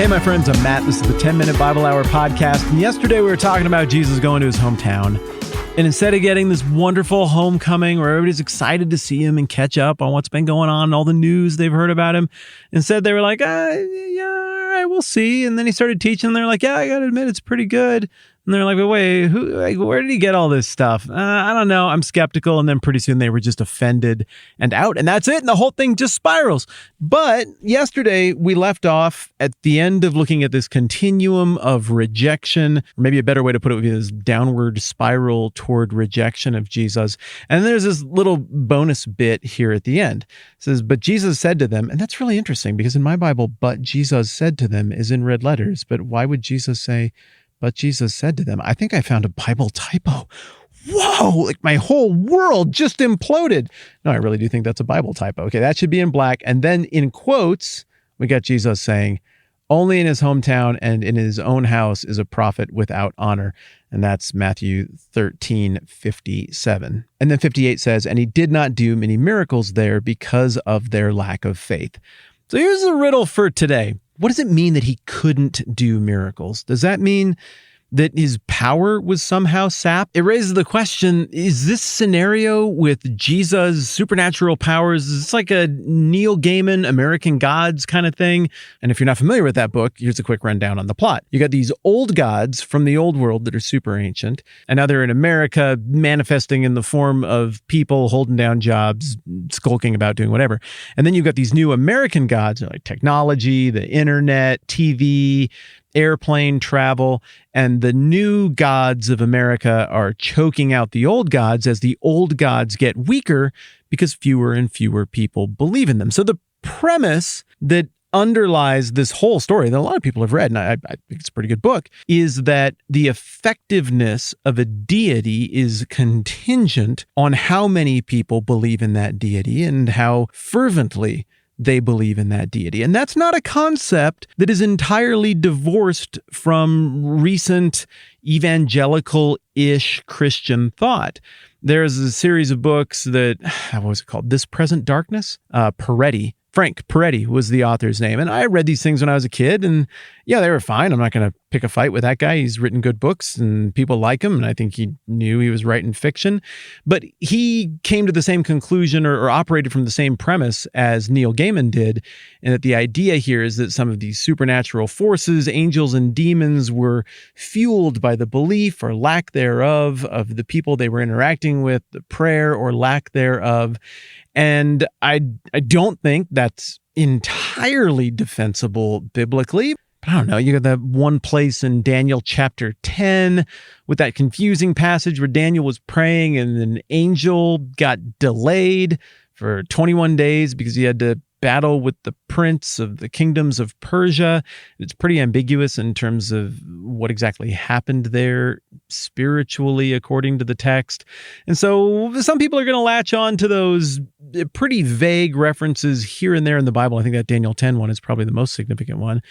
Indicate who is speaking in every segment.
Speaker 1: Hey, my friends, I'm Matt. This is the 10-Minute Bible Hour podcast. And yesterday we were talking about Jesus going to his hometown. And instead of getting this wonderful homecoming where everybody's excited to see him and catch up on what's been going on, all the news they've heard about him, instead they were like, yeah, all right, we'll see. And then he started teaching. And they're like, yeah, I got to admit, it's pretty good. And they're like, wait, where did he get all this stuff? I don't know. I'm skeptical. And then pretty soon they were just offended and out. And that's it. And the whole thing just spirals. But yesterday we left off at the end of looking at this continuum of rejection. Or maybe a better way to put it would be this downward spiral toward rejection of Jesus. And there's this little bonus bit here at the end. It says, but Jesus said to them, and that's really interesting because in my Bible, but Jesus said to them is in red letters. But why would Jesus say, but Jesus said to them? I think I found a Bible typo. Whoa, like my whole world just imploded. No, I really do think that's a Bible typo. Okay, that should be in black. And then in quotes, we got Jesus saying, only in his hometown and in his own house is a prophet without honor. And that's Matthew 13:57. And then 58 says, and he did not do many miracles there because of their lack of faith. So here's the riddle for today. What does it mean that he couldn't do miracles? Does that mean that his power was somehow sapped? It raises the question, is this scenario with Jesus' supernatural powers, is this like a Neil Gaiman American Gods kind of thing? And if you're not familiar with that book, here's a quick rundown on the plot. You got these old gods from the old world that are super ancient, and now they're in America manifesting in the form of people holding down jobs, skulking about doing whatever. And then you've got these new American gods like technology, the internet, TV, airplane travel, and the new gods of America are choking out the old gods as the old gods get weaker because fewer and fewer people believe in them. So the premise that underlies this whole story that a lot of people have read, and I think it's a pretty good book, is that the effectiveness of a deity is contingent on how many people believe in that deity and how fervently they believe in that deity. And that's not a concept that is entirely divorced from recent evangelical-ish Christian thought. There's a series of books that, what was it called? This Present Darkness? Frank Peretti was the author's name. And I read these things when I was a kid, and yeah, they were fine. I'm not going to pick a fight with that guy. He's written good books and people like him, and I think he knew he was writing fiction. But he came to the same conclusion or operated from the same premise as Neil Gaiman did, and that the idea here is that some of these supernatural forces, angels and demons, were fueled by the belief or lack thereof of the people they were interacting with, the prayer or lack thereof. And I don't think that's entirely defensible biblically. But I don't know, you got that one place in Daniel chapter 10 with that confusing passage where Daniel was praying and an angel got delayed for 21 days because he had to battle with the prince of the kingdoms of Persia. It's pretty ambiguous in terms of what exactly happened there spiritually, according to the text. And so some people are going to latch on to those pretty vague references here and there in the Bible. I think that Daniel 10 one is probably the most significant one.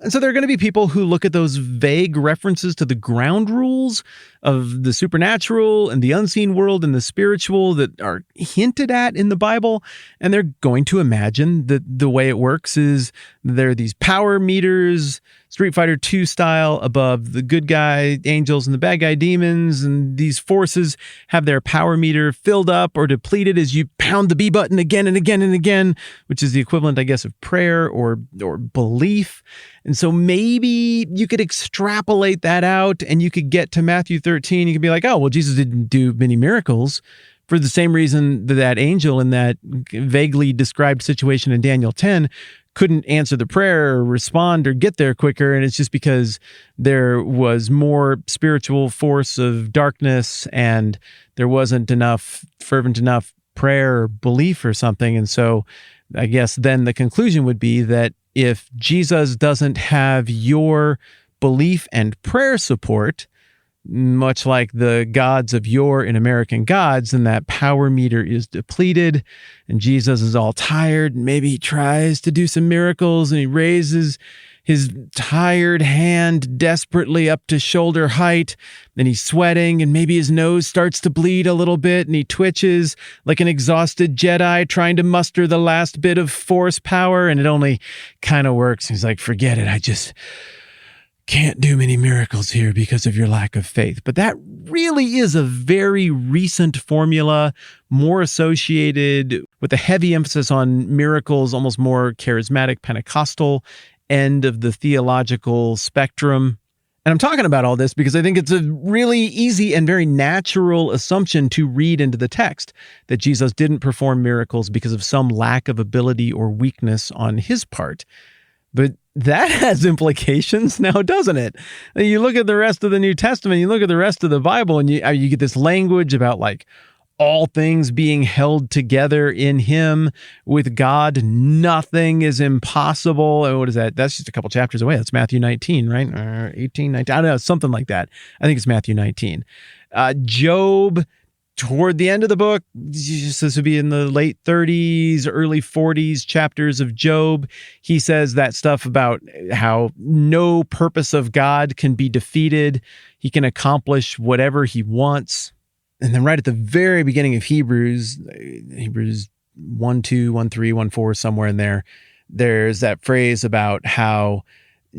Speaker 1: And so there are going to be people who look at those vague references to the ground rules of the supernatural and the unseen world and the spiritual that are hinted at in the Bible, and they're going to imagine that the way it works is there are these power meters, Street Fighter II style, above the good guy angels and the bad guy demons, and these forces have their power meter filled up or depleted as you pound the B button again and again and again, which is the equivalent, I guess, of prayer or belief. And so maybe you could extrapolate that out and you could get to Matthew 13. You could be like, oh, well, Jesus didn't do many miracles for the same reason that angel in that vaguely described situation in Daniel 10 couldn't answer the prayer or respond or get there quicker. And it's just because there was more spiritual force of darkness and there wasn't enough fervent enough prayer or belief or something. And so I guess then the conclusion would be that if Jesus doesn't have your belief and prayer support, much like the gods of yore in American Gods, then that power meter is depleted and Jesus is all tired and maybe he tries to do some miracles and he raises his tired hand desperately up to shoulder height, and he's sweating, and maybe his nose starts to bleed a little bit, and he twitches like an exhausted Jedi trying to muster the last bit of force power, and it only kind of works. He's like, forget it, I just can't do many miracles here because of your lack of faith. But that really is a very recent formula, more associated with a heavy emphasis on miracles, almost more charismatic Pentecostal end of the theological spectrum. And I'm talking about all this because I think it's a really easy and very natural assumption to read into the text that Jesus didn't perform miracles because of some lack of ability or weakness on his part. But that has implications now, doesn't it? You look at the rest of the New Testament, you look at the rest of the Bible, and you get this language about like all things being held together in him. With God, nothing is impossible. And what is that? That's just a couple chapters away. That's Matthew 19, right? 18, 19, I don't know, something like that. I think it's Matthew 19. Job, toward the end of the book, this would be in the late 30s, early 40s chapters of Job. He says that stuff about how no purpose of God can be defeated. He can accomplish whatever he wants. And then right at the very beginning of Hebrews 1, 2, 1, 3, 1, 4, somewhere in there, there's that phrase about how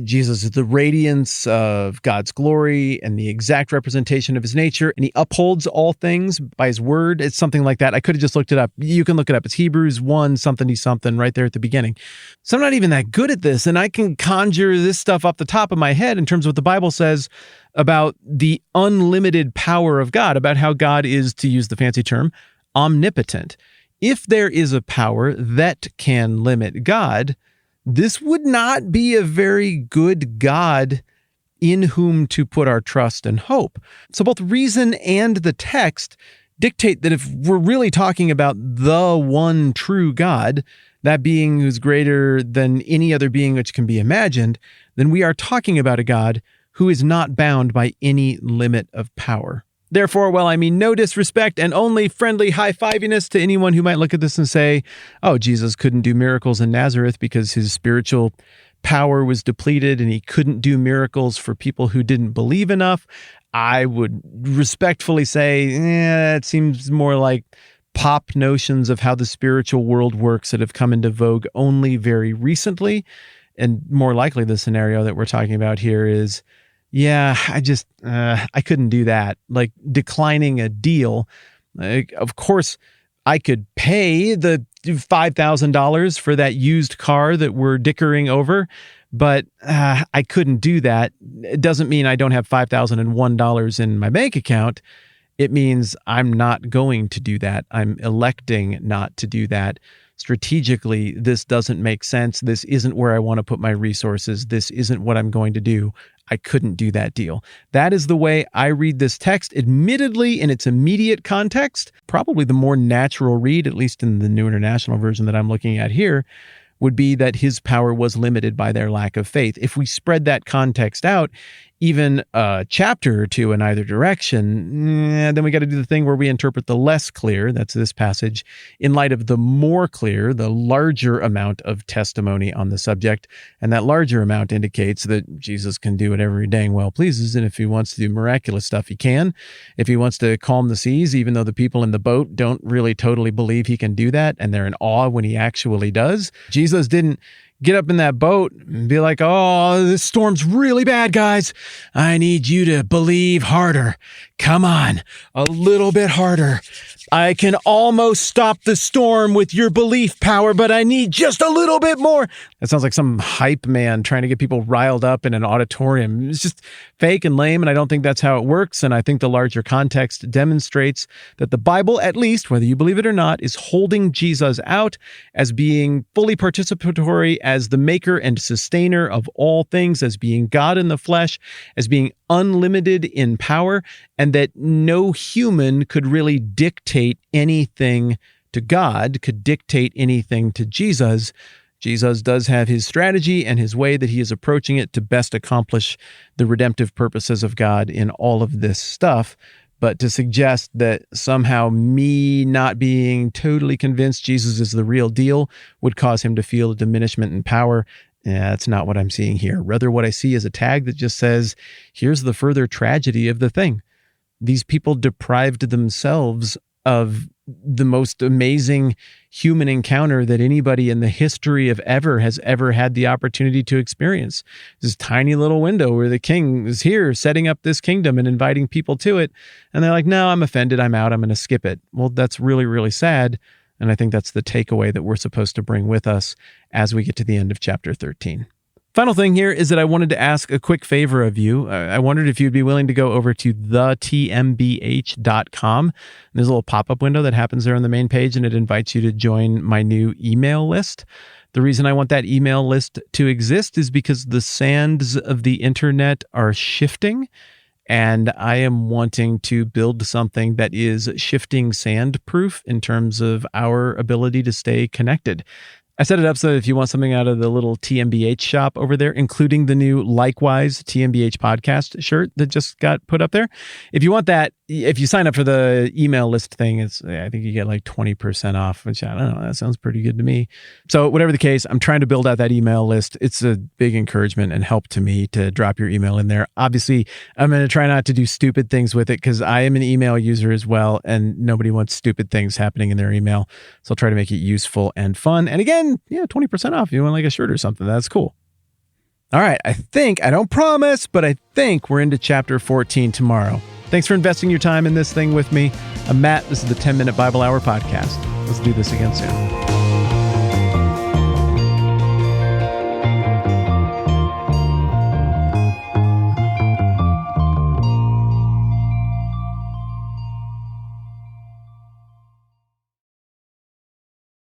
Speaker 1: Jesus is the radiance of God's glory and the exact representation of his nature, and he upholds all things by his word. It's something like that. I could have just looked it up. You can look it up. It's Hebrews 1 something right there at the beginning. So I'm not even that good at this, and I can conjure this stuff off the top of my head in terms of what the Bible says about the unlimited power of God, about how God is, to use the fancy term, omnipotent. If there is a power that can limit God, this would not be a very good God in whom to put our trust and hope. So both reason and the text dictate that if we're really talking about the one true God, that being who's greater than any other being which can be imagined, then we are talking about a God who is not bound by any limit of power. Therefore, while I mean no disrespect and only friendly high-fiviness to anyone who might look at this and say, oh, Jesus couldn't do miracles in Nazareth because his spiritual power was depleted and he couldn't do miracles for people who didn't believe enough, I would respectfully say, it seems more like pop notions of how the spiritual world works that have come into vogue only very recently. And more likely the scenario that we're talking about here is, I couldn't do that. Like declining a deal. Of course, I could pay the $5,000 for that used car that we're dickering over, but I couldn't do that. It doesn't mean I don't have $5,001 in my bank account. It means I'm not going to do that. I'm electing not to do that. Strategically, this doesn't make sense. This isn't where I want to put my resources. This isn't what I'm going to do. I couldn't do that deal. That is the way I read this text, admittedly in its immediate context. Probably the more natural read, at least in the New International Version that I'm looking at here, would be that his power was limited by their lack of faith. If we spread that context out, even a chapter or two in either direction, then we got to do the thing where we interpret the less clear, that's this passage, in light of the more clear, the larger amount of testimony on the subject. And that larger amount indicates that Jesus can do whatever he dang well pleases. And if he wants to do miraculous stuff, he can. If he wants to calm the seas, even though the people in the boat don't really totally believe he can do that, and they're in awe when he actually does. Jesus didn't get up in that boat and be like, oh, this storm's really bad, guys. I need you to believe harder. Come on, a little bit harder. I can almost stop the storm with your belief power, but I need just a little bit more. That sounds like some hype man trying to get people riled up in an auditorium. It's just fake and lame, and I don't think that's how it works. And I think the larger context demonstrates that the Bible, at least, whether you believe it or not, is holding Jesus out as being fully participatory, as the maker and sustainer of all things, as being God in the flesh, as being unlimited in power, and that no human could really dictate anything to God, could dictate anything to Jesus. Jesus does have his strategy and his way that he is approaching it to best accomplish the redemptive purposes of God in all of this stuff. But to suggest that somehow me not being totally convinced Jesus is the real deal would cause him to feel a diminishment in power, Yeah, that's not what I'm seeing here. Rather, what I see is a tag that just says, here's the further tragedy of the thing. These people deprived themselves of the most amazing human encounter that anybody in the history of ever has ever had the opportunity to experience. This tiny little window where the king is here setting up this kingdom and inviting people to it. And they're like, no, I'm offended. I'm out. I'm going to skip it. Well, that's really, really sad. And I think that's the takeaway that we're supposed to bring with us as we get to the end of chapter 13. Final thing here is that I wanted to ask a quick favor of you. I wondered if you'd be willing to go over to thetmbh.com. There's a little pop-up window that happens there on the main page, and it invites you to join my new email list. The reason I want that email list to exist is because the sands of the internet are shifting, and I am wanting to build something that is shifting sand proof in terms of our ability to stay connected. I set it up so that if you want something out of the little TMBH shop over there, including the new Likewise TMBH podcast shirt that just got put up there, if you want that, if you sign up for the email list thing, I think you get like 20% off, which I don't know, that sounds pretty good to me. So whatever the case, I'm trying to build out that email list. It's a big encouragement and help to me to drop your email in there. Obviously, I'm going to try not to do stupid things with it because I am an email user as well, and nobody wants stupid things happening in their email. So I'll try to make it useful and fun. And again, 20% off if you want like a shirt or something. That's cool. All right. I don't promise, but I think we're into chapter 14 tomorrow. Thanks for investing your time in this thing with me. I'm Matt. This is the 10-Minute Bible Hour podcast. Let's do this again soon.